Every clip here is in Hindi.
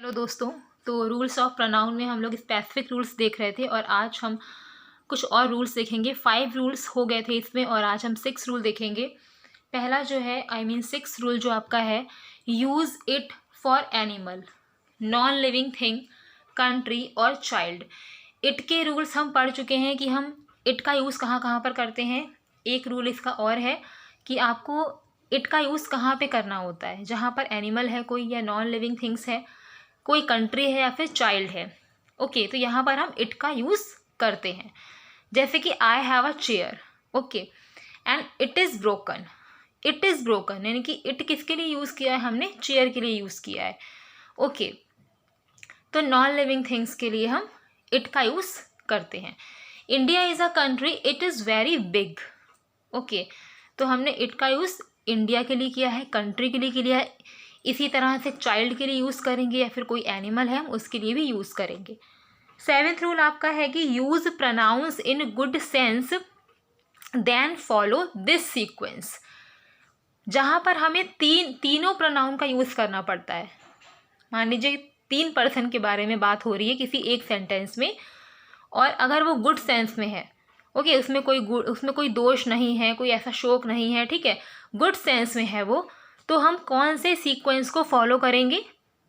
हेलो दोस्तों। तो रूल्स ऑफ प्रोनाउन में हम लोग स्पेसिफिक रूल्स देख रहे थे और आज हम कुछ और रूल्स देखेंगे। 5 रूल्स हो गए थे इसमें और आज हम 6 रूल देखेंगे। पहला जो है 6 रूल जो आपका है, use it for animal, non living thing, country और चाइल्ड। इट के रूल्स हम पढ़ चुके हैं कि हम इट का यूज़ कहाँ कहाँ पर करते हैं। एक रूल इसका और है कि आपको इट का यूज़ कहाँ पे करना होता है, जहाँ पर एनिमल है कोई या नॉन लिविंग थिंग्स है, कोई कंट्री है या फिर चाइल्ड है। ओके, तो यहाँ पर हम इट का यूज़ करते हैं। जैसे कि I have a chair, okay, and it is broken. It is broken यानी कि इट किसके लिए यूज़ किया है, हमने चेयर के लिए यूज़ किया है। ओके, तो नॉन लिविंग थिंग्स के लिए हम इट का यूज़ करते हैं। India is a country, it is very big. Okay, तो हमने इट का यूज़ इंडिया के लिए किया है, कंट्री के लिए किया है। इसी तरह से चाइल्ड के लिए यूज़ करेंगे या फिर कोई एनिमल है हम उसके लिए भी यूज़ करेंगे। 7th रूल आपका है कि use pronouns in good sense then follow this sequence. जहाँ पर हमें तीनों प्रोनाउन का यूज़ करना पड़ता है। मान लीजिए 3 पर्सन के बारे में बात हो रही है किसी एक सेंटेंस में, और अगर वो गुड सेंस में है, ओके, उसमें कोई दोष नहीं है, कोई ऐसा शोक नहीं है, ठीक है, गुड सेंस में है वो, तो हम कौन से सीक्वेंस को फॉलो करेंगे?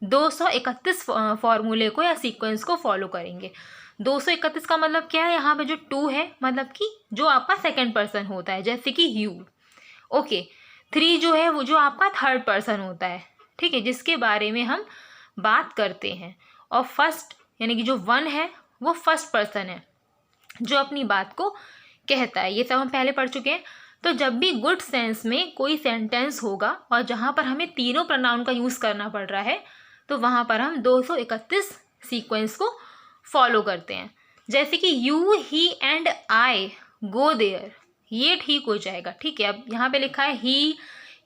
231 फॉर्मूले को या सीक्वेंस को फॉलो करेंगे। 231 का मतलब क्या है? यहाँ पे जो 2 है मतलब कि जो आपका सेकंड पर्सन होता है, जैसे कि यू। ओके, 3 जो है वो जो आपका थर्ड पर्सन होता है, ठीक है, जिसके बारे में हम बात करते हैं। और फर्स्ट यानी कि जो 1 है वो फर्स्ट पर्सन है जो अपनी बात को कहता है। ये सब हम पहले पढ़ चुके हैं। तो जब भी गुड सेंस में कोई सेंटेंस होगा और जहाँ पर हमें तीनों प्रोनाउन का यूज़ करना पड़ रहा है, तो वहाँ पर हम 231 सीक्वेंस को फॉलो करते हैं। जैसे कि you, he and I go there, ये ठीक हो जाएगा, ठीक है। अब यहाँ पे लिखा है ही,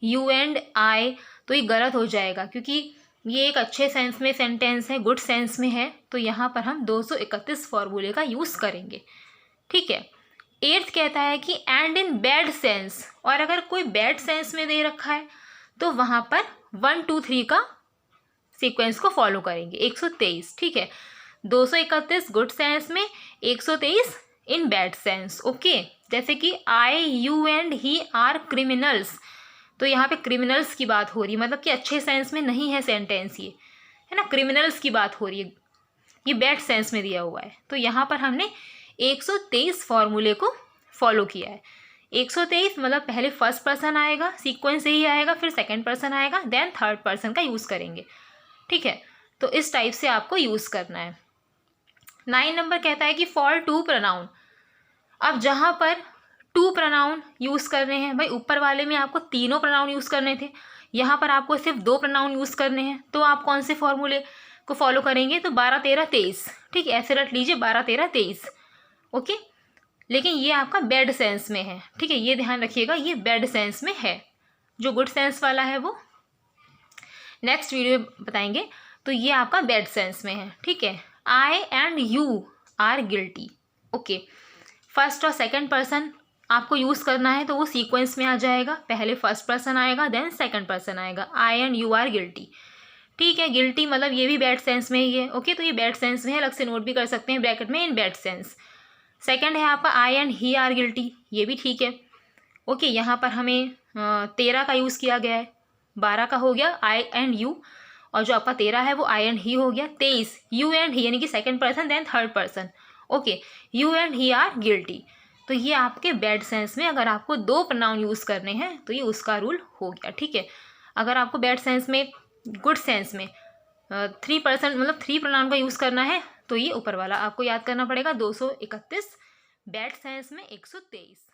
यू एंड आई, तो ये गलत हो जाएगा क्योंकि ये एक अच्छे सेंस में सेंटेंस है, गुड सेंस में है, तो यहाँ पर हम 231 फॉर्मूले का यूज़ करेंगे, ठीक है। 8th कहता है कि एंड इन बैड सेंस, और अगर कोई बैड सेंस में दे रखा है तो वहाँ पर 1 2 3 का सीक्वेंस को फॉलो करेंगे। 123, ठीक है, 231 गुड सेंस में, 123 इन बैड सेंस। ओके, जैसे कि I, you and he are criminals, तो यहाँ पे क्रिमिनल्स की बात हो रही है, मतलब कि अच्छे सेंस में नहीं है सेंटेंस, ये है ना, क्रिमिनल्स की बात हो रही है, ये बैड सेंस में दिया हुआ है। तो यहाँ पर हमने 123 फॉर्मूले को फॉलो किया है। 123 मतलब पहले फर्स्ट पर्सन आएगा, सीक्वेंस यही आएगा, फिर सेकंड पर्सन आएगा, देन थर्ड पर्सन का यूज़ करेंगे, ठीक है। तो इस टाइप से आपको यूज़ करना है। 9 नंबर कहता है कि फॉर 2 प्रोनाउन। अब जहाँ पर 2 प्रोनाउन यूज़ कर रहे हैं, भाई ऊपर वाले में आपको तीनों प्रोनाउन यूज़ करने थे, यहाँ पर आपको सिर्फ 2 प्रोनाउन यूज़ करने हैं, तो आप कौन से फॉर्मूले को फॉलो करेंगे? तो 12 13 23, ठीक है, ऐसे रट लीजिए 12 13 23। ओके, लेकिन ये आपका बैड सेंस में है, ठीक है, ये ध्यान रखिएगा, ये बैड सेंस में है। जो गुड सेंस वाला है वो नेक्स्ट वीडियो में बताएंगे। तो ये आपका बैड सेंस में है, ठीक है। I and you are guilty. Okay, first और सेकंड पर्सन आपको यूज़ करना है तो वो सीक्वेंस में आ जाएगा, पहले फर्स्ट पर्सन आएगा, देन सेकंड पर्सन आएगा। I and you are guilty, ठीक है। गिल्टी मतलब ये भी बैड सेंस में ही है। ओके, तो ये बैड सेंस में है, अलग से नोट भी कर सकते हैं ब्रैकेट में, इन बैड सेंस। सेकंड है आपका आई एंड ही आर गिल्टी, ये भी ठीक है। ओके, यहाँ पर हमें 13 का यूज़ किया गया है, 12 का हो गया आई एंड यू, और जो आपका 13 है वो आई एंड ही हो गया। 23 यू एंड ही यानी कि second person then third person. Okay, you and he are guilty, तो ये आपके बैड सेंस में अगर आपको 2 प्रोनाउन यूज़ करने हैं तो ये उसका रूल हो गया, ठीक है। अगर आपको बैड सेंस में, गुड सेंस में 3 पर्सन मतलब 3 प्रोनाउन का यूज़ करना है तो ये ऊपर वाला आपको याद करना पड़ेगा, 231, बैड सेंस में 123।